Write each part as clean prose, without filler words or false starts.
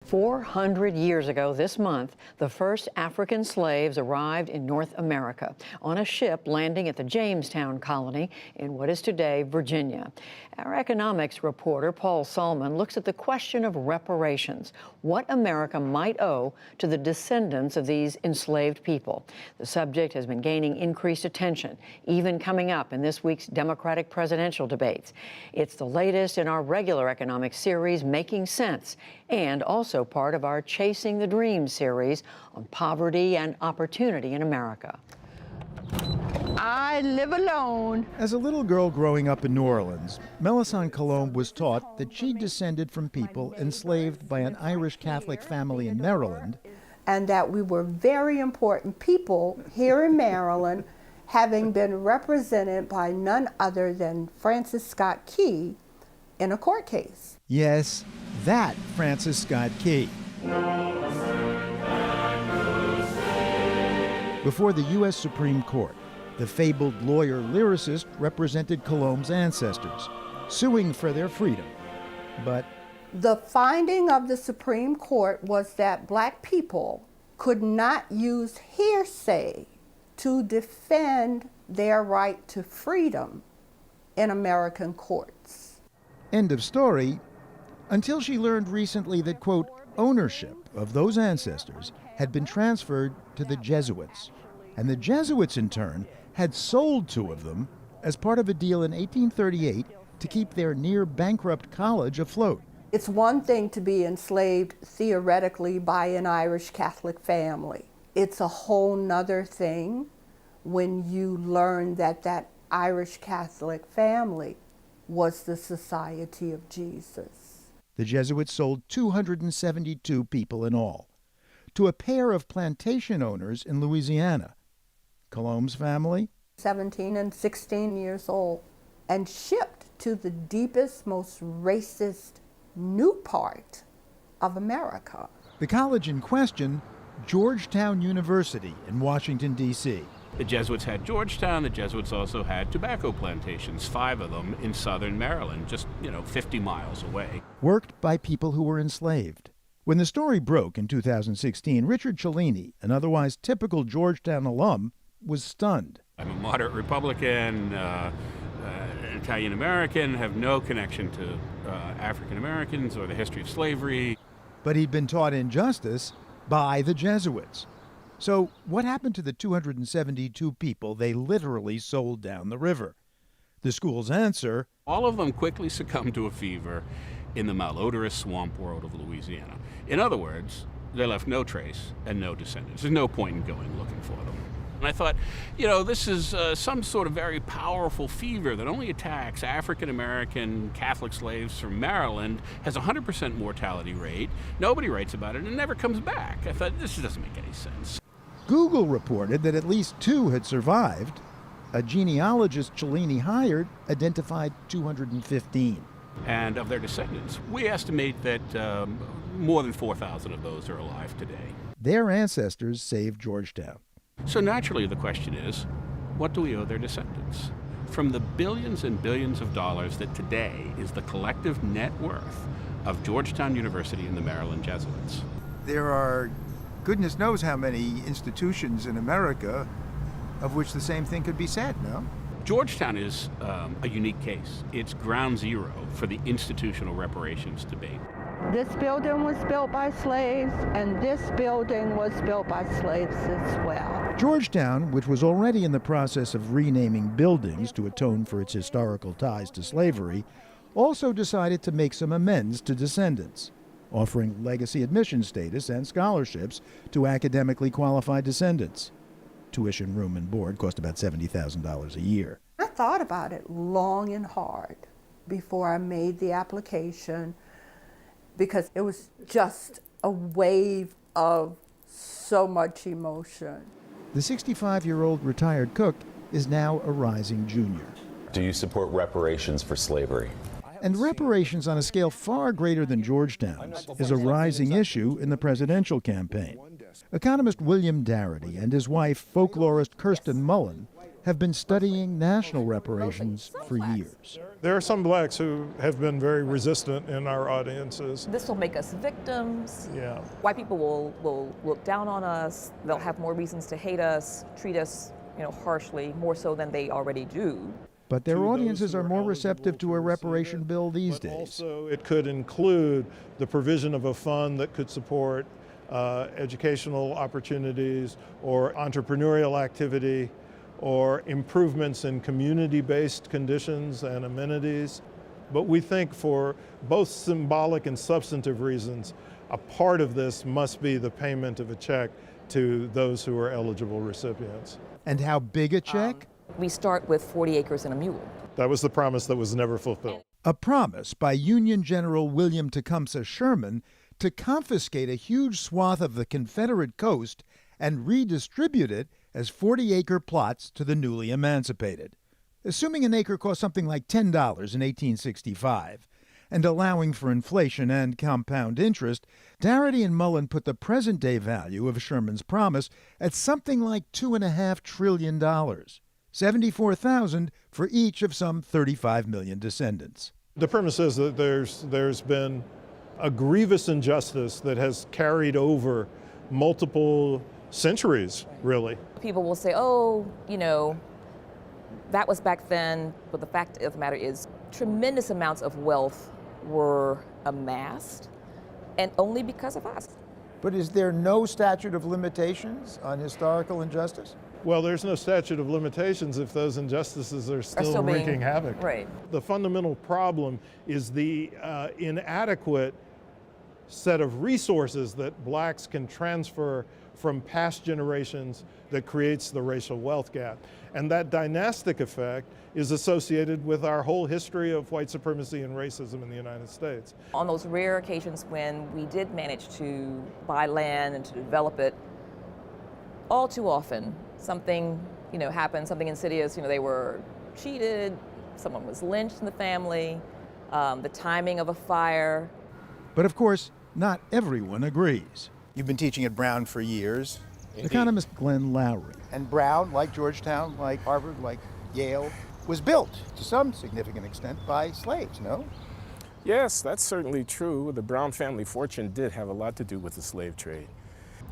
400 years ago this month, the first African slaves arrived in North America on a ship landing at the Jamestown colony in what is today Virginia. Our economics reporter, Paul Solman, looks at the question of reparations, what America might owe to the descendants of these enslaved people. The subject has been gaining increased attention, even coming up in this week's Democratic presidential debates. It's the latest in our regular economic series, Making Sense, and also part of our Chasing the Dream series on poverty and opportunity in America. I live alone. As a little girl growing up in New Orleans, Melisande Colombe was taught that she descended from people enslaved by an Irish Catholic family in Maryland. And that we were very important people here in Maryland, having been represented by none other than Francis Scott Key in a court case. Yes, that Francis Scott Key. Before the U.S. Supreme Court, the fabled lawyer-lyricist represented Colombe's ancestors, suing for their freedom. But the finding of the Supreme Court was that black people could not use hearsay to defend their right to freedom in American courts. End of story, until she learned recently that, quote, ownership of those ancestors had been transferred to the Jesuits. And the Jesuits, in turn, had sold two of them as part of a deal in 1838 to keep their near-bankrupt college afloat. It's one thing to be enslaved theoretically by an Irish Catholic family. It's a whole nother thing when you learn that that Irish Catholic family was the Society of Jesus. The Jesuits sold 272 people in all to a pair of plantation owners in Louisiana. Colombe's family? 17 and 16 years old, and shipped to the deepest, most racist new part of America. The college in question, Georgetown University in Washington, D.C. The Jesuits had Georgetown. The Jesuits also had tobacco plantations, 5 of them in southern Maryland, just, 50 miles away. Worked by people who were enslaved. When the story broke in 2016, Richard Cellini, an otherwise typical Georgetown alum, was stunned. I'm a moderate Republican, Italian-American, have no connection to African Americans or the history of slavery. But he'd been taught injustice by the Jesuits. So what happened to the 272 people they literally sold down the river? The school's answer: all of them quickly succumbed to a fever in the malodorous swamp world of Louisiana. In other words, they left no trace and no descendants. There's no point in going looking for them. And I thought, this is some sort of very powerful fever that only attacks African-American Catholic slaves from Maryland, has a 100% mortality rate. Nobody writes about it and never comes back. I thought, this doesn't make any sense. Google reported that at least 2 had survived. A genealogist Cellini hired identified 215. And of their descendants, we estimate that more than 4,000 of those are alive today. Their ancestors saved Georgetown. So naturally the question is, what do we owe their descendants? From the billions and billions of dollars that today is the collective net worth of Georgetown University and the Maryland Jesuits. There are goodness knows how many institutions in America of which the same thing could be said, no? Georgetown is a unique case. It's ground zero for the institutional reparations debate. This building was built by slaves, and this building was built by slaves as well. Georgetown, which was already in the process of renaming buildings to atone for its historical ties to slavery, also decided to make some amends to descendants, offering legacy admission status and scholarships to academically qualified descendants. Tuition, room, and board cost about $70,000 a year. I thought about it long and hard before I made the application, because it was just a wave of so much emotion. The 65-year-old retired cook is now a rising junior. Do you support reparations for slavery? And reparations on a scale far greater than Georgetown's is a rising issue in the presidential campaign. Economist William Darity and his wife, folklorist Kirsten Mullen, have been studying national reparations for years. There are some blacks who have been very resistant in our audiences. This will make us victims. Yeah. White people will look down on us. They'll have more reasons to hate us, treat us, harshly, more so than they already do. But their To those audiences who are are more eligible receptive to to a receive reparation it, bill these But days. also, it could include the provision of a fund that could support educational opportunities or entrepreneurial activity or improvements in community-based conditions and amenities. But we think for both symbolic and substantive reasons, a part of this must be the payment of a check to those who are eligible recipients. And how big a check? We start with 40 acres and a mule. That was the promise that was never fulfilled. A promise by Union General William Tecumseh Sherman to confiscate a huge swath of the Confederate coast and redistribute it as 40-acre plots to the newly emancipated. Assuming an acre cost something like $10 in 1865, and allowing for inflation and compound interest, Darity and Mullen put the present-day value of Sherman's promise at something like $2.5 trillion, $74,000 for each of some 35 million descendants. The premise is that there's been a grievous injustice that has carried over multiple centuries, really. People will say, oh, that was back then, but the fact of the matter is tremendous amounts of wealth were amassed, and only because of us. But is there no statute of limitations on historical injustice? Well, there's no statute of limitations if those injustices are still being- wreaking havoc. Right. The fundamental problem is the inadequate set of resources that blacks can transfer from past generations that creates the racial wealth gap. And that dynastic effect is associated with our whole history of white supremacy and racism in the United States. On those rare occasions when we did manage to buy land and to develop it, all too often something happened, something insidious. They were cheated, someone was lynched in the family, the timing of a fire. But of course, not everyone agrees. You've been teaching at Brown for years. Economist Glenn Lowry. And Brown, like Georgetown, like Harvard, like Yale, was built to some significant extent by slaves, no? Yes, that's certainly true. The Brown family fortune did have a lot to do with the slave trade.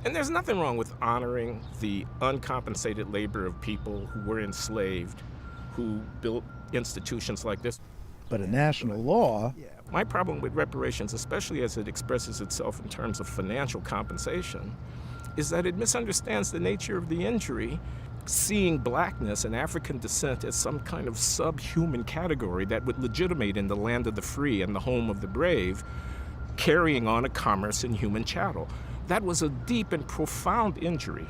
And there's nothing wrong with honoring the uncompensated labor of people who were enslaved, who built institutions like this. But a national law. My problem with reparations, especially as it expresses itself in terms of financial compensation, is that it misunderstands the nature of the injury, seeing blackness and African descent as some kind of subhuman category that would legitimate in the land of the free and the home of the brave, carrying on a commerce in human chattel. That was a deep and profound injury.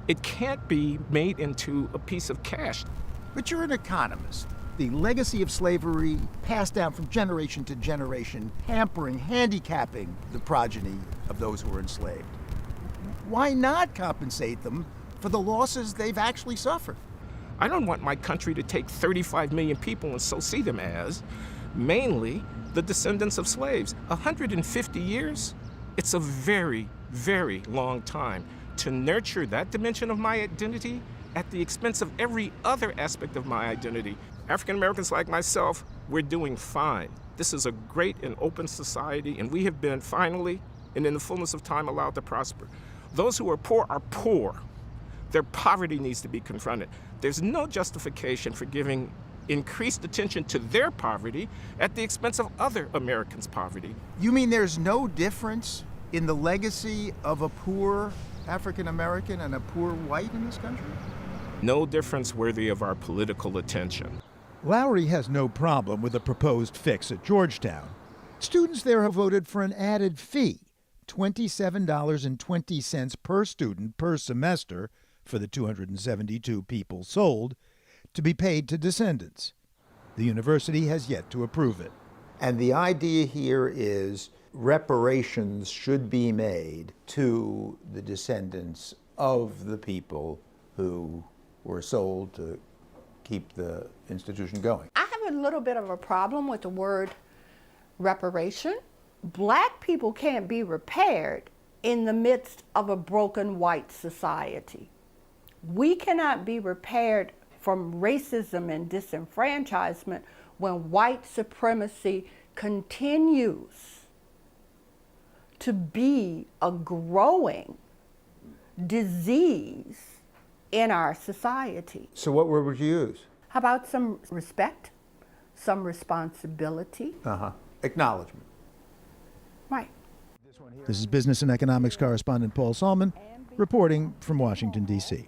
It can't be made into a piece of cash. But you're an economist. The legacy of slavery passed down from generation to generation, hampering, handicapping the progeny of those who were enslaved. Why not compensate them for the losses they've actually suffered? I don't want my country to take 35 million people and so see them as mainly the descendants of slaves. 150 years? It's a very, very long time to nurture that dimension of my identity at the expense of every other aspect of my identity. African Americans like myself, we're doing fine. This is a great and open society, and we have been finally, and in the fullness of time, allowed to prosper. Those who are poor are poor. Their poverty needs to be confronted. There's no justification for giving increased attention to their poverty at the expense of other Americans' poverty. You mean there's no difference in the legacy of a poor African American and a poor white in this country? No difference worthy of our political attention. Lowry has no problem with the proposed fix at Georgetown. Students there have voted for an added fee, $27.20 per student per semester for the 272 people sold, to be paid to descendants. The university has yet to approve it. And the idea here is reparations should be made to the descendants of the people who were sold to keep the institution going. I have a little bit of a problem with the word reparation. Black people can't be repaired in the midst of a broken white society. We cannot be repaired from racism and disenfranchisement when white supremacy continues to be a growing disease in our society. So what word would you use? How about some respect, some responsibility? Acknowledgement. Right. This is business and economics correspondent Paul Salman reporting from Washington, D.C.